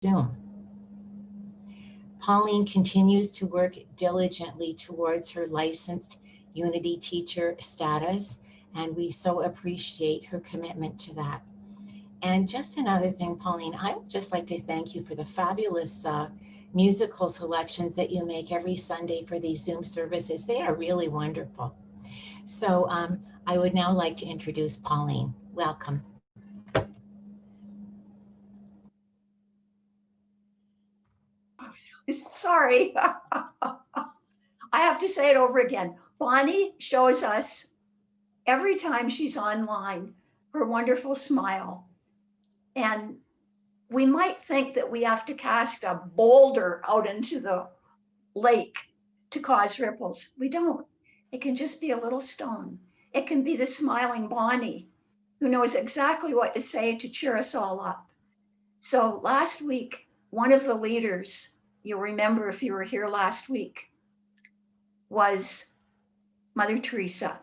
Zoom. Pauline continues to work diligently towards her licensed Unity teacher status, and we so appreciate her commitment to that. And just another thing, Pauline, I would just like to thank you for the fabulous musical selections that you make every Sunday for these Zoom services. They are really wonderful. So I would now like to introduce Pauline. Welcome. Sorry. I have to say it over again. Bonnie shows us every time she's online her wonderful smile. And we might think that we have to cast a boulder out into the lake to cause ripples. We don't. It can just be a little stone. It can be the smiling Bonnie who knows exactly what to say to cheer us all up. So last week, one of the leaders, you'll remember if you were here last week, was Mother Teresa.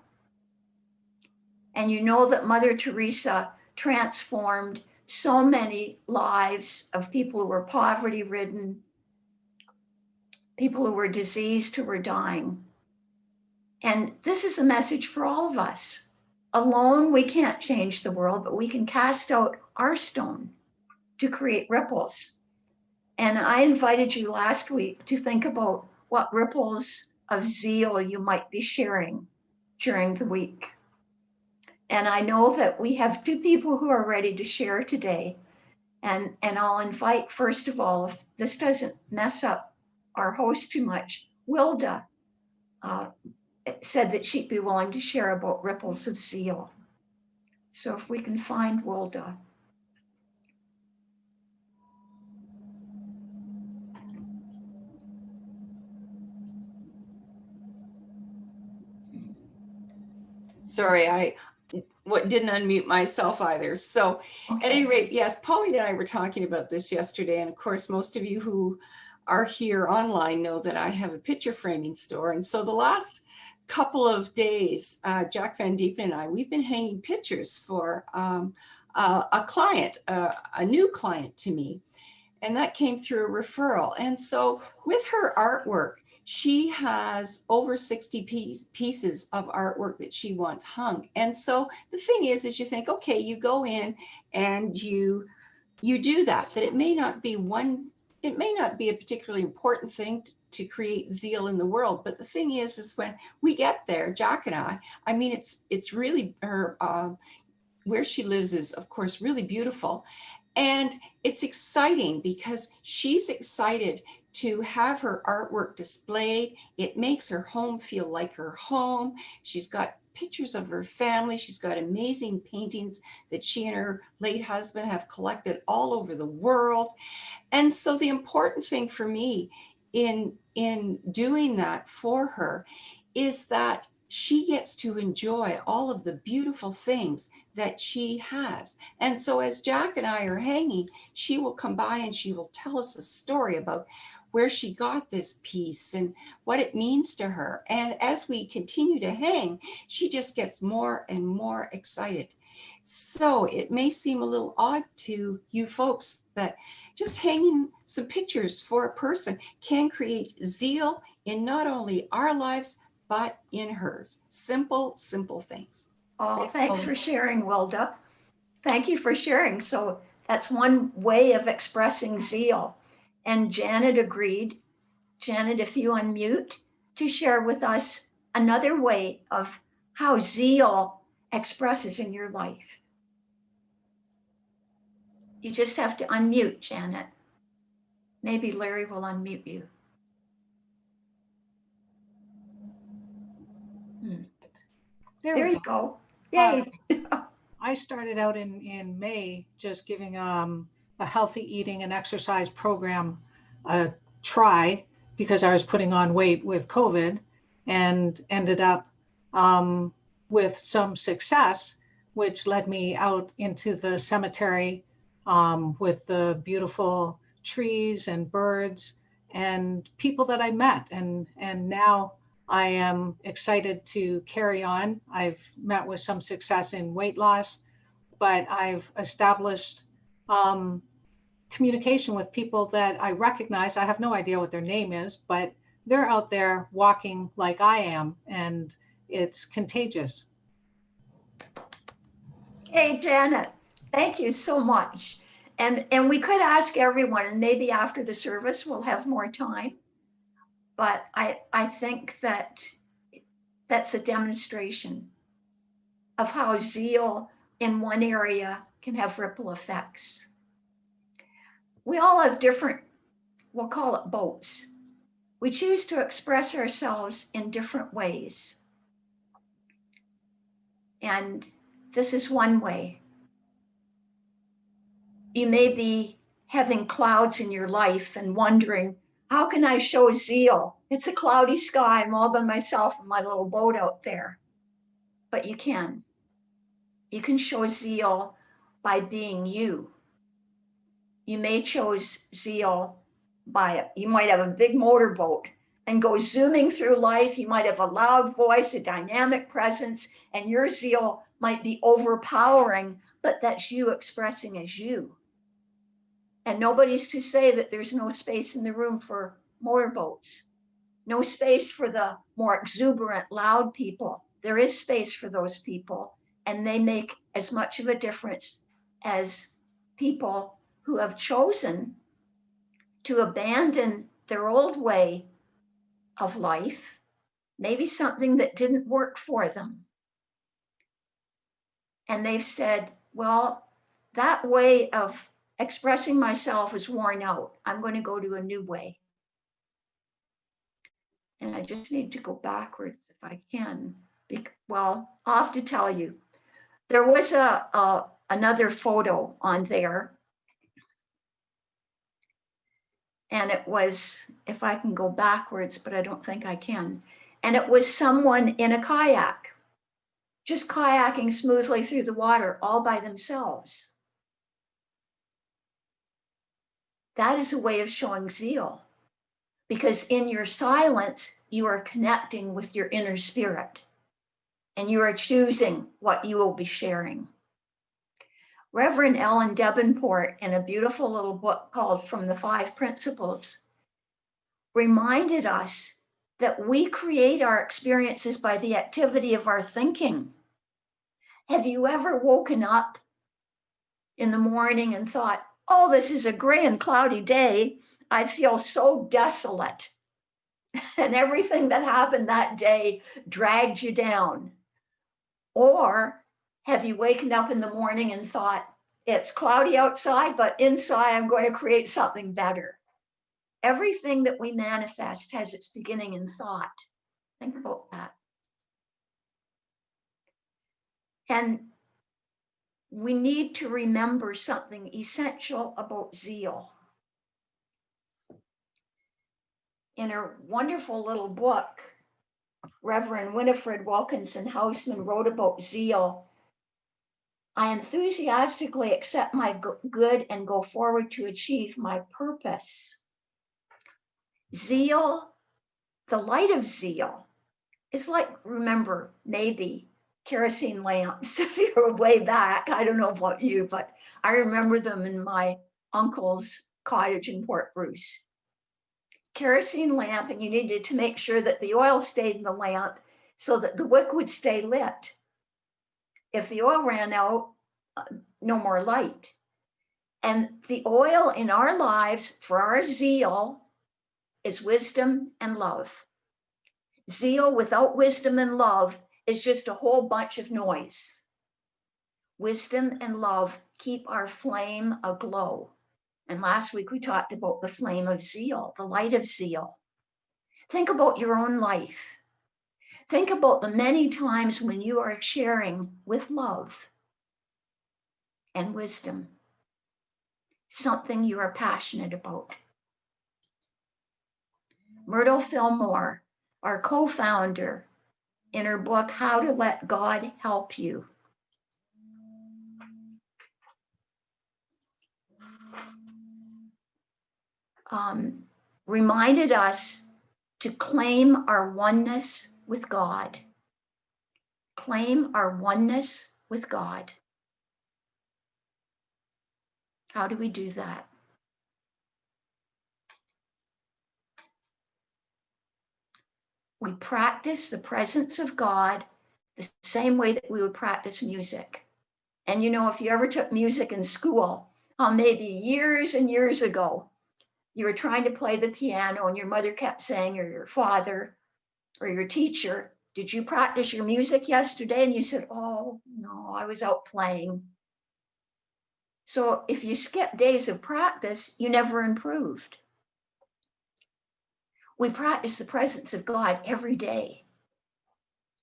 And you know that Mother Teresa transformed so many lives of people who were poverty-ridden, people who were diseased, who were dying. And this is a message for all of us. Alone, we can't change the world, but we can cast out our stone to create ripples. And I invited you last week to think about what ripples of zeal you might be sharing during the week. And I know that we have two people who are ready to share today. And I'll invite, first of all, if this doesn't mess up our host too much, Wilda said that she'd be willing to share about ripples of zeal. So if we can find Wilda. Sorry, I didn't unmute myself either. So okay. At any rate, yes, Pauline and I were talking about this yesterday. And of course, most of you who are here online know that I have a picture framing store. And so the last couple of days, Jack Van Diepen and I, we've been hanging pictures for a client, a new client to me. And that came through a referral. And so with her artwork, she has over 60 pieces of artwork that she wants hung. And so the thing is you think, okay, you go in and you do that it may not be a particularly important thing to create zeal in the world. But the thing is when we get there, Jack and I mean, it's really her, where she lives is of course really beautiful. And it's exciting because she's excited to have her artwork displayed. It makes her home feel like her home. She's got pictures of her family. She's got amazing paintings that she and her late husband have collected all over the world. And so the important thing for me in doing that for her is that she gets to enjoy all of the beautiful things that she has. And so as Jack and I are hanging, she will come by and she will tell us a story about where she got this piece and what it means to her. And as we continue to hang, she just gets more and more excited. So it may seem a little odd to you folks that just hanging some pictures for a person can create zeal in not only our lives, but in hers. Simple, simple things. Oh, thanks for sharing, Wilda. Thank you for sharing. So that's one way of expressing zeal. And Janet agreed. Janet, if you unmute, to share with us another way of how zeal expresses in your life. You just have to unmute, Janet. Maybe Larry will unmute you. There you go. Yay. I started out in May just giving a healthy eating and exercise program a try because I was putting on weight with COVID and ended up with some success, which led me out into the cemetery with the beautiful trees and birds and people that I met. And now I am excited to carry on. I've met with some success in weight loss, but I've established communication with people that I recognize. I have no idea what their name is, but they're out there walking like I am, and it's contagious. Hey, Janet, thank you so much. And we could ask everyone, and maybe after the service we'll have more time. But I think that that's a demonstration of how zeal in one area can have ripple effects. We all have different, we'll call it boats. We choose to express ourselves in different ways. And this is one way. You may be having clouds in your life and wondering, how can I show zeal? It's a cloudy sky. I'm all by myself in my little boat out there. But you can. You can show zeal by being you. You may choose zeal by, you might have a big motorboat and go zooming through life. You might have a loud voice, a dynamic presence, and your zeal might be overpowering, but that's you expressing as you. And nobody's to say that there's no space in the room for motorboats, no space for the more exuberant, loud people. There is space for those people, and they make as much of a difference as people who have chosen to abandon their old way of life, maybe something that didn't work for them. And they've said, well, that way of expressing myself is worn out. I'm going to go to a new way. And I just need to go backwards if I can. Well, I'll have to tell you, there was another photo on there. And it was, if I can go backwards, but I don't think I can. And it was someone in a kayak, just kayaking smoothly through the water all by themselves. That is a way of showing zeal, because in your silence, you are connecting with your inner spirit and you are choosing what you will be sharing. Reverend Ellen Davenport, in a beautiful little book called From the Five Principles, reminded us that we create our experiences by the activity of our thinking. Have you ever woken up in the morning and thought, oh, this is a gray and cloudy day. I feel so desolate. And everything that happened that day dragged you down. Or have you waken up in the morning and thought, it's cloudy outside, but inside I'm going to create something better. Everything that we manifest has its beginning in thought. Think about that. And we need to remember something essential about zeal. In a wonderful little book, Reverend Winifred Wilkinson Houseman wrote about zeal. I enthusiastically accept my good and go forward to achieve my purpose. Zeal, the light of zeal, is like, remember, maybe kerosene lamps. If you're way back, I don't know about you, but I remember them in my uncle's cottage in Port Bruce. Kerosene lamp, and you needed to make sure that the oil stayed in the lamp so that the wick would stay lit. If the oil ran out, no more light. And the oil in our lives for our zeal is wisdom and love. Zeal without wisdom and love is just a whole bunch of noise. Wisdom and love keep our flame aglow. And last week we talked about the flame of zeal, the light of zeal. Think about your own life. Think about the many times when you are sharing with love and wisdom, something you are passionate about. Myrtle Fillmore, our co-founder, in her book, How to Let God Help You, reminded us to claim our oneness with God. Claim our oneness with God. How do we do that? We practice the presence of God the same way that we would practice music. And you know, if you ever took music in school, maybe years and years ago, you were trying to play the piano and your mother kept saying, or your father or your teacher, did you practice your music yesterday? And you said, oh, no, I was out playing. So if you skip days of practice, you never improved. We practice the presence of God every day.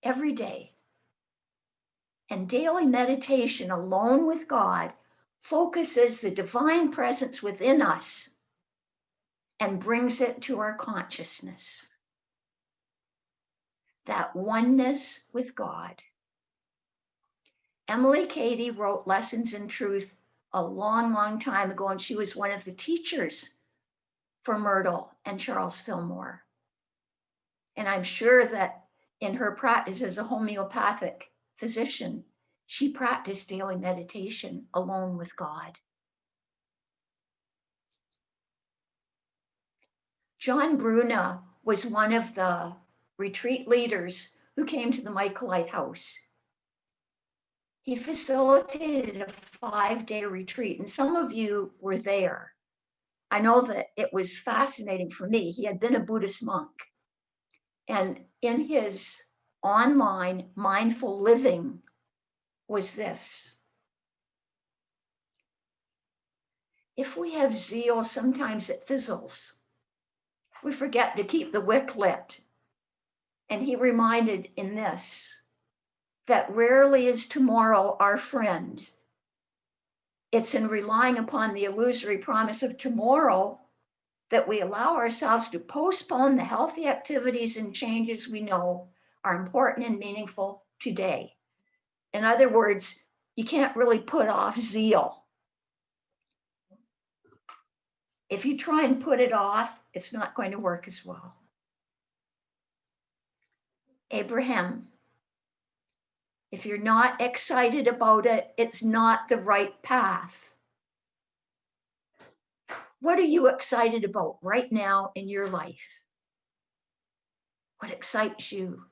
Every day. And daily meditation alone with God focuses the divine presence within us and brings it to our consciousness. That oneness with God. Emily Cady wrote Lessons in Truth a long, long time ago, and she was one of the teachers for Myrtle and Charles Fillmore. And I'm sure that in her practice as a homeopathic physician, she practiced daily meditation alone with God. John Bruna was one of the retreat leaders who came to the Michaelite House. He facilitated a 5-day retreat, and some of you were there. I know that it was fascinating for me. He had been a Buddhist monk. And in his online mindful living was this. If we have zeal, sometimes it fizzles. We forget to keep the wick lit. And he reminded in this, that rarely is tomorrow our friend. It's in relying upon the illusory promise of tomorrow that we allow ourselves to postpone the healthy activities and changes we know are important and meaningful today. In other words, you can't really put off zeal. If you try and put it off, it's not going to work as well. Abraham, if you're not excited about it, it's not the right path. What are you excited about right now in your life? What excites you?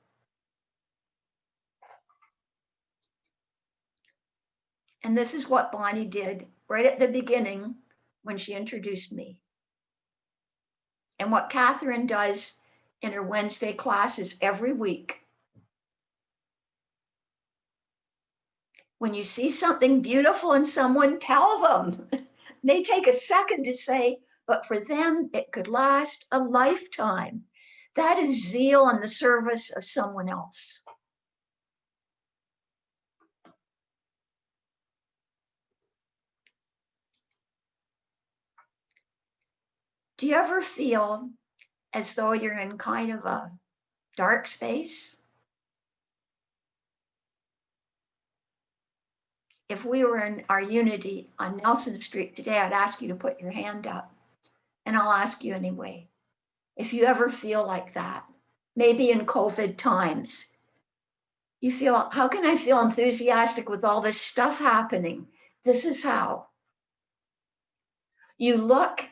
And this is what Bonnie did right at the beginning when she introduced me. And what Catherine does in her Wednesday classes every week. When you see something beautiful in someone, tell them. They take a second to say, but for them, it could last a lifetime. That is zeal in the service of someone else. Do you ever feel as though you're in kind of a dark space? If we were in our Unity on Nelson Street today, I'd ask you to put your hand up. And I'll ask you anyway. If you ever feel like that, maybe in COVID times, you feel, how can I feel enthusiastic with all this stuff happening? This is how. You look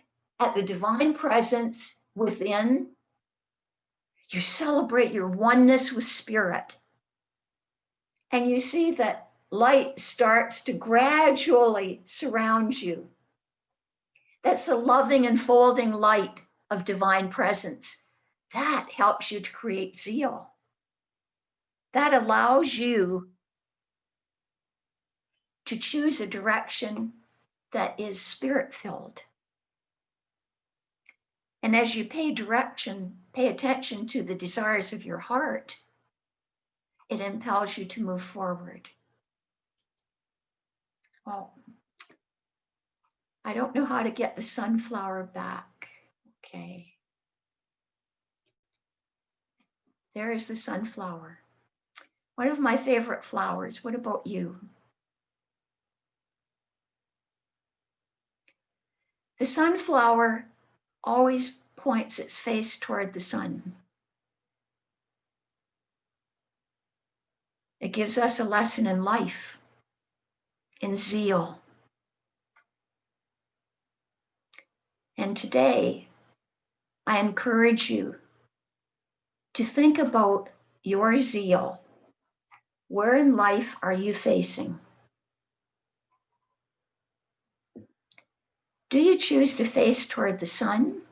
at the divine presence within. You celebrate your oneness with spirit. And you see that light starts to gradually surround you. That's the loving enfolding light of divine presence. That helps you to create zeal. That allows you to choose a direction that is spirit-filled. And as you pay attention to the desires of your heart, it impels you to move forward. Well, I don't know how to get the sunflower back. Okay. There is the sunflower. One of my favorite flowers. What about you? The sunflower always points its face toward the sun. It gives us a lesson in life, in zeal. And today, I encourage you to think about your zeal. Where in life are you facing? Do you choose to face toward the sun?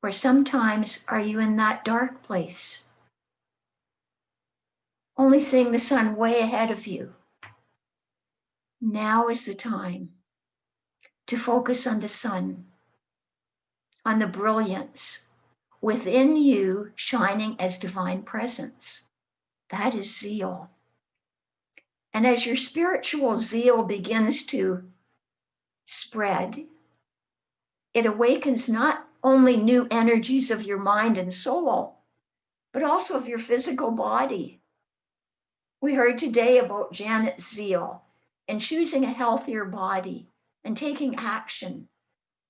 Or sometimes are you in that dark place, only seeing the sun way ahead of you? Now is the time to focus on the sun, on the brilliance within you shining as divine presence. That is zeal. And as your spiritual zeal begins to spread, it awakens not only new energies of your mind and soul, but also of your physical body. We heard today about Janet's zeal and choosing a healthier body and taking action,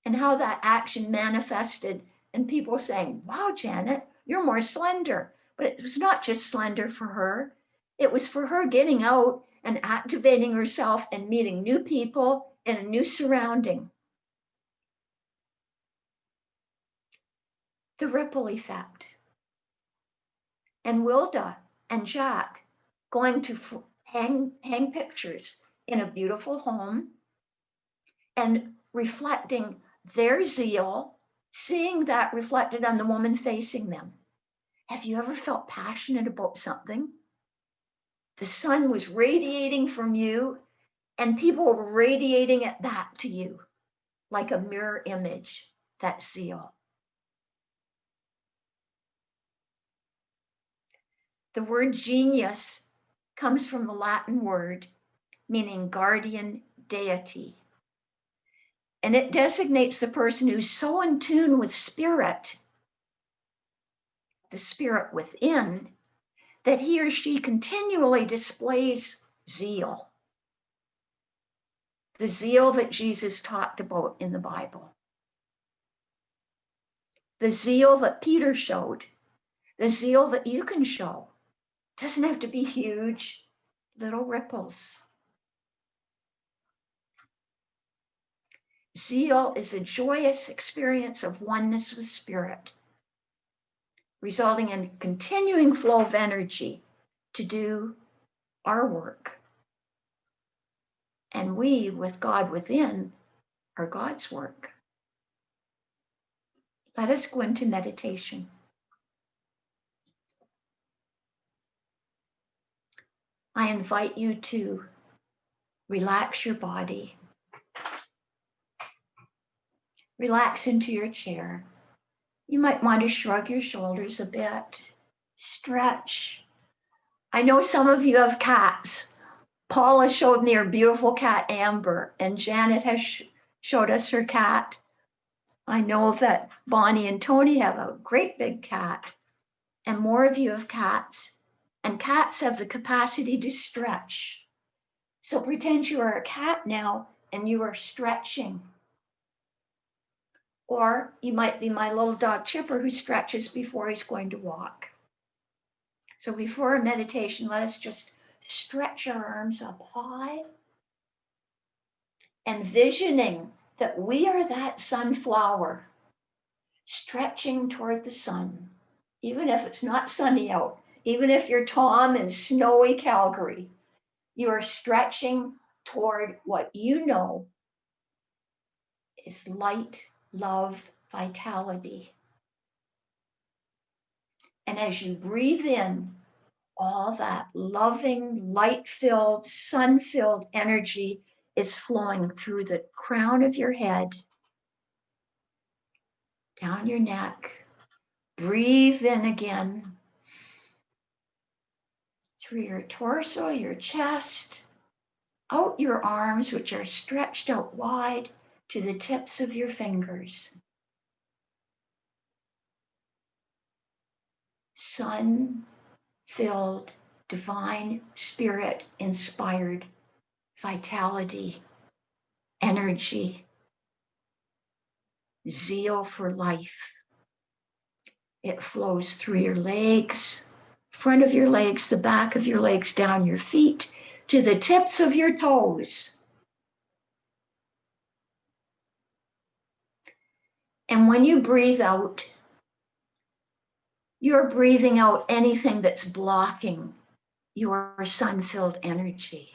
and how that action manifested and people saying, wow, Janet, you're more slender. But it was not just slender for her. It was for her getting out and activating herself and meeting new people in a new surrounding. The ripple effect. And Wilda and Jack going to hang pictures in a beautiful home and reflecting their zeal, seeing that reflected on the woman facing them. Have you ever felt passionate about something? The sun was radiating from you and people were radiating it back to you like a mirror image, that zeal. The word genius comes from the Latin word meaning guardian deity. And it designates the person who's so in tune with spirit, the spirit within, that he or she continually displays zeal. The zeal that Jesus talked about in the Bible. The zeal that Peter showed. The zeal that you can show. Doesn't have to be huge, little ripples. Zeal is a joyous experience of oneness with spirit, resulting in a continuing flow of energy to do our work. And we, with God within, are God's work. Let us go into meditation. I invite you to relax your body. Relax into your chair. You might want to shrug your shoulders a bit, stretch. I know some of you have cats. Paula showed me her beautiful cat, Amber, and Janet has showed us her cat. I know that Bonnie and Tony have a great big cat, and more of you have cats, and cats have the capacity to stretch. So pretend you are a cat now and you are stretching. Or you might be my little dog Chipper who stretches before he's going to walk. So before our meditation, let us just stretch our arms up high, envisioning that we are that sunflower stretching toward the sun, even if it's not sunny out, even if you're Tom in snowy Calgary, you are stretching toward what you know is light, love, vitality. And as you breathe in, all that loving, light-filled, sun-filled energy is flowing through the crown of your head, down your neck. Breathe in again, through your torso, your chest, out your arms, which are stretched out wide to the tips of your fingers. Sun-filled, divine, spirit-inspired vitality, energy, zeal for life. It flows through your legs, front of your legs, the back of your legs, down your feet, to the tips of your toes. And when you breathe out, You're breathing out anything that's blocking your sun-filled energy.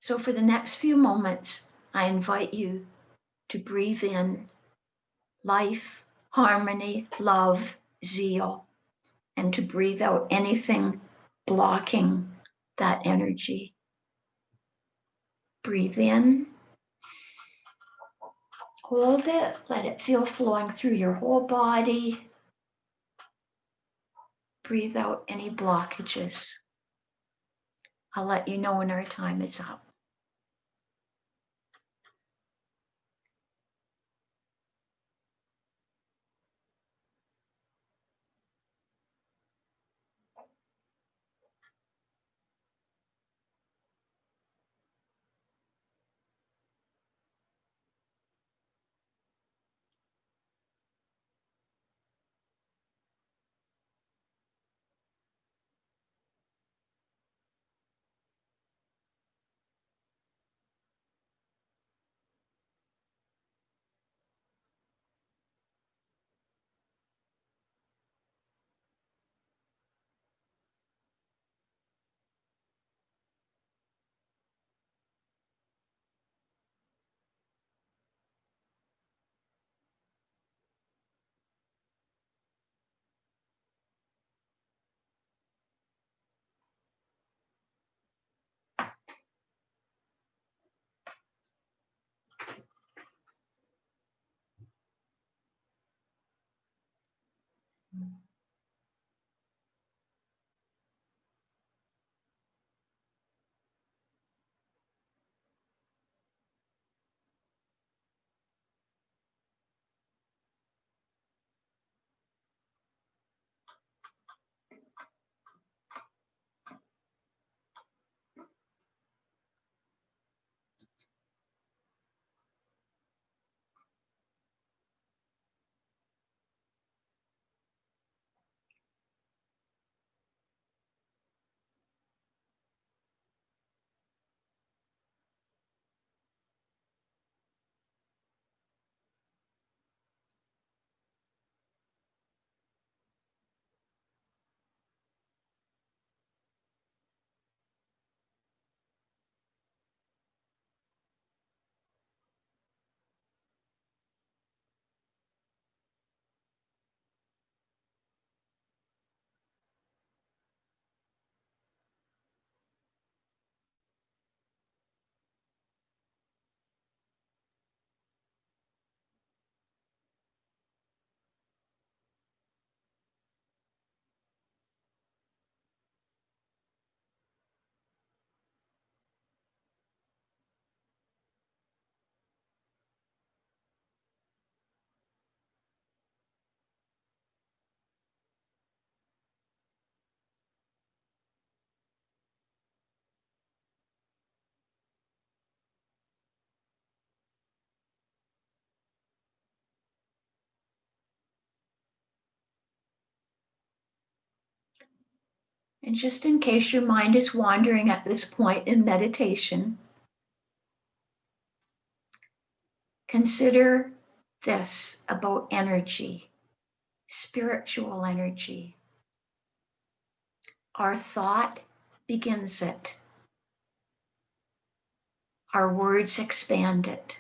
So for the next few moments, I invite you to breathe in life, harmony, love, zeal, and to breathe out anything blocking that energy. Breathe in, hold it, let it feel flowing through your whole body. Breathe out any blockages. I'll let you know when our time is up. And just in case your mind is wandering at this point in meditation, consider this about energy, spiritual energy. Our thought begins it. Our words expand it.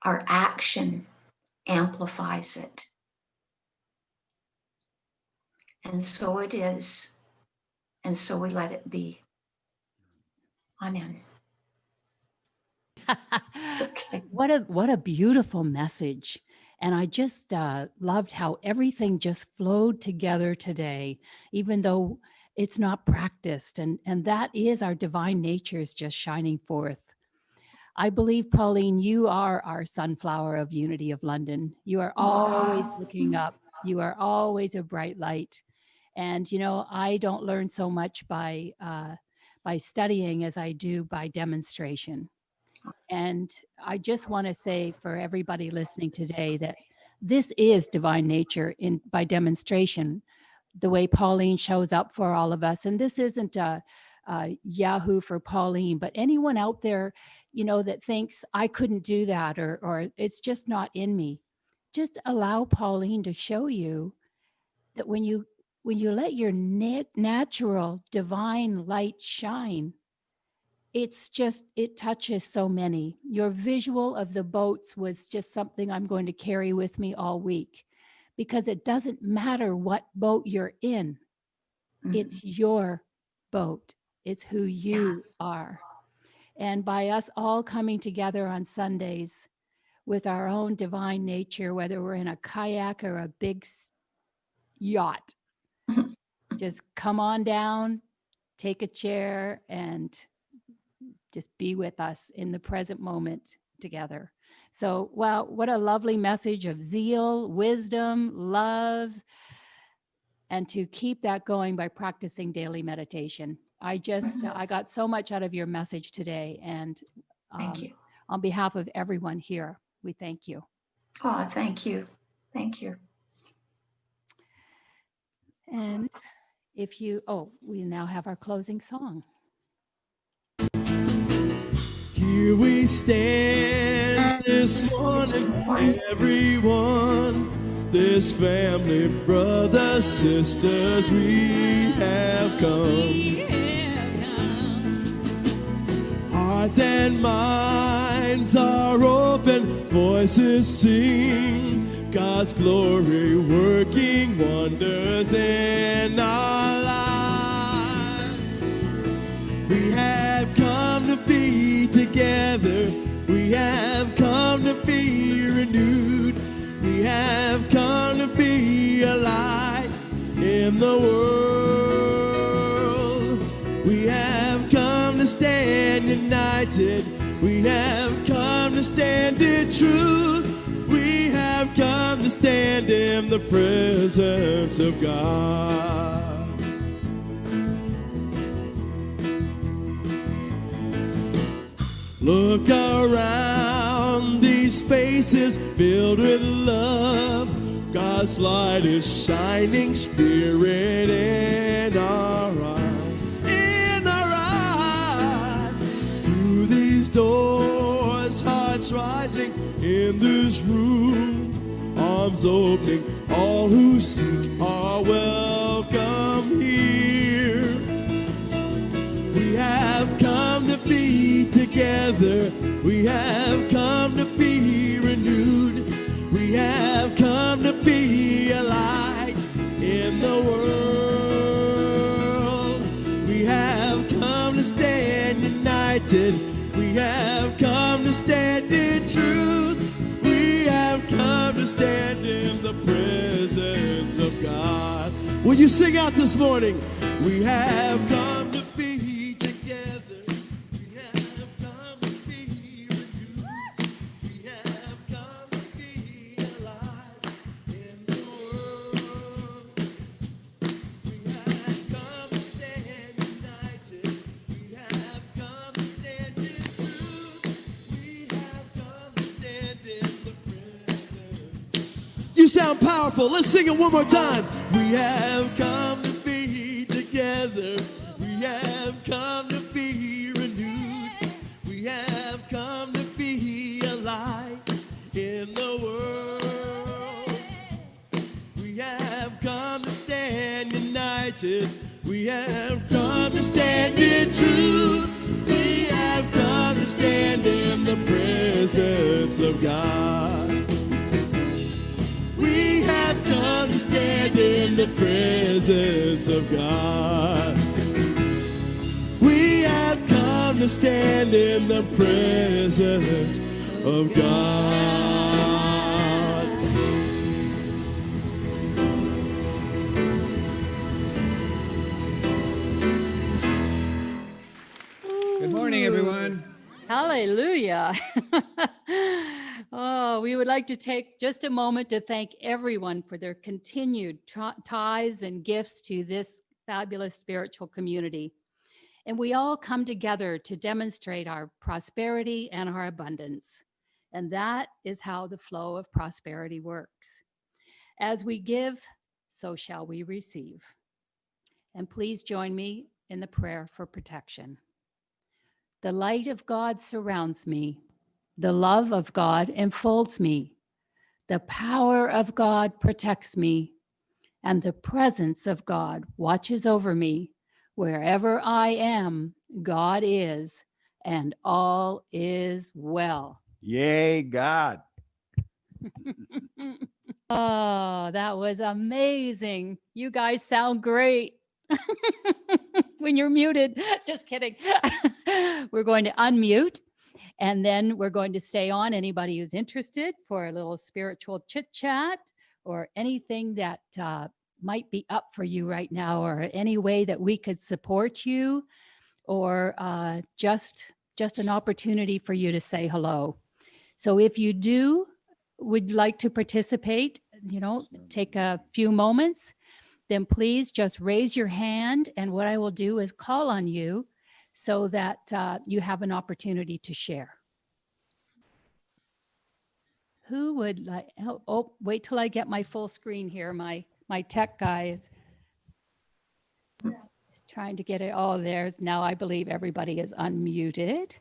Our action amplifies it. And so it is. And so we let it be. Amen. Okay. What a beautiful message. And I just loved how everything just flowed together today, even though it's not practiced. And that is our divine natures just shining forth. I believe, Pauline, you are our sunflower of Unity of London. You are always looking up. You are always a bright light. And, you know, I don't learn so much by studying as I do by demonstration. And I just want to say for everybody listening today that this is divine nature by demonstration, the way Pauline shows up for all of us. And this isn't a Yahoo for Pauline, but anyone out there, you know, that thinks I couldn't do that or it's just not in me. just allow Pauline to show you that when you let your natural divine light shine, it touches so many. Your visual of the boats was just something I'm going to carry with me all week, because it doesn't matter what boat you're in. It's your boat. It's who you are. And by us all coming together on Sundays with our own divine nature, whether we're in a kayak or a big yacht, just come on down, take a chair, and just be with us in the present moment together. So, wow, what a lovely message of zeal, wisdom, love, and to keep that going by practicing daily meditation. I got so much out of your message today. And Thank you. on behalf of everyone here, we thank you. Oh, thank you. Thank you. And we now have our closing song. Here we stand this morning, everyone, this family, brothers, sisters, we have come. Hearts and minds are open, voices sing God's glory, working wonders in our lives. We have come to be together. We have come to be renewed. We have come to be a light in the world. We have come to stand united. We have come to stand in truth. We have come to stand in the presence of God. Look around, these faces filled with love. God's light is shining, Spirit in our eyes, in our eyes. Through these doors, hearts rising in this room, arms opening, all who seek are welcome here. We have come to be together. We have come to be renewed. We have come to be a light in the world. We have come to stand united. We have come to stand in truth. We have come to stand in the presence of God. Will you sing out this morning? We have come to be together. We have come to be renewed. We have come to be alive in the world. We have come to stand united. We have come to stand in truth. We have come to stand in the presence. You sound powerful. Let's sing it one more time. We have come to be together. We have come to be renewed. We have come to be a light in the world. We have come to stand united. We have come to stand in truth. We have come to stand in the presence of God. We have come to stand in the presence of God. We have come to stand in the presence of God. Good morning, everyone. Hallelujah. Oh, we would like to take just a moment to thank everyone for their continued ties and gifts to this fabulous spiritual community. And we all come together to demonstrate our prosperity and our abundance. And that is how the flow of prosperity works. As we give, so shall we receive. And please join me in the prayer for protection. The light of God surrounds me. The love of God enfolds me. The power of God protects me, and the presence of God watches over me. Wherever I am, God is, and all is well. Yay, God. Oh, that was amazing. You guys sound great. When you're muted, just kidding. We're going to unmute, and then we're going to stay on. Anybody who's interested for a little spiritual chit chat or anything that might be up for you right now, or any way that we could support you, or just an opportunity for you to say hello. So if you would like to participate, take a few moments, then please just raise your hand. And what I will do is call on you so that you have an opportunity to share. Who would like, wait till I get my full screen here. My tech guy is trying to get it all there. Now I believe everybody is unmuted.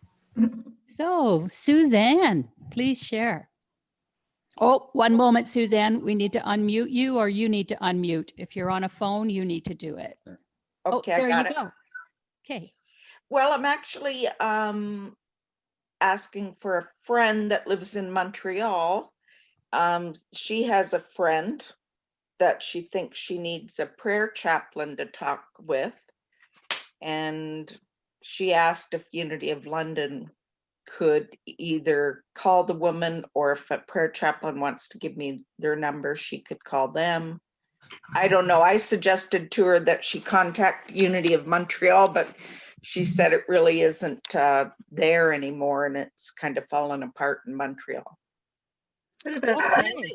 So Suzanne, please share. Oh, one moment, Suzanne. We need to unmute you, or you need to unmute. If you're on a phone, you need to do it. Okay, there I got you it. go. Okay. Well, I'm actually asking for a friend that lives in Montreal. She has a friend that she thinks she needs a prayer chaplain to talk with. And she asked if Unity of London could either call the woman, or if a prayer chaplain wants to give me their number, she could call them. I don't know. I suggested to her that she contact Unity of Montreal, but she said it really isn't there anymore, and it's kind of fallen apart in Montreal. What about Okay. Sally?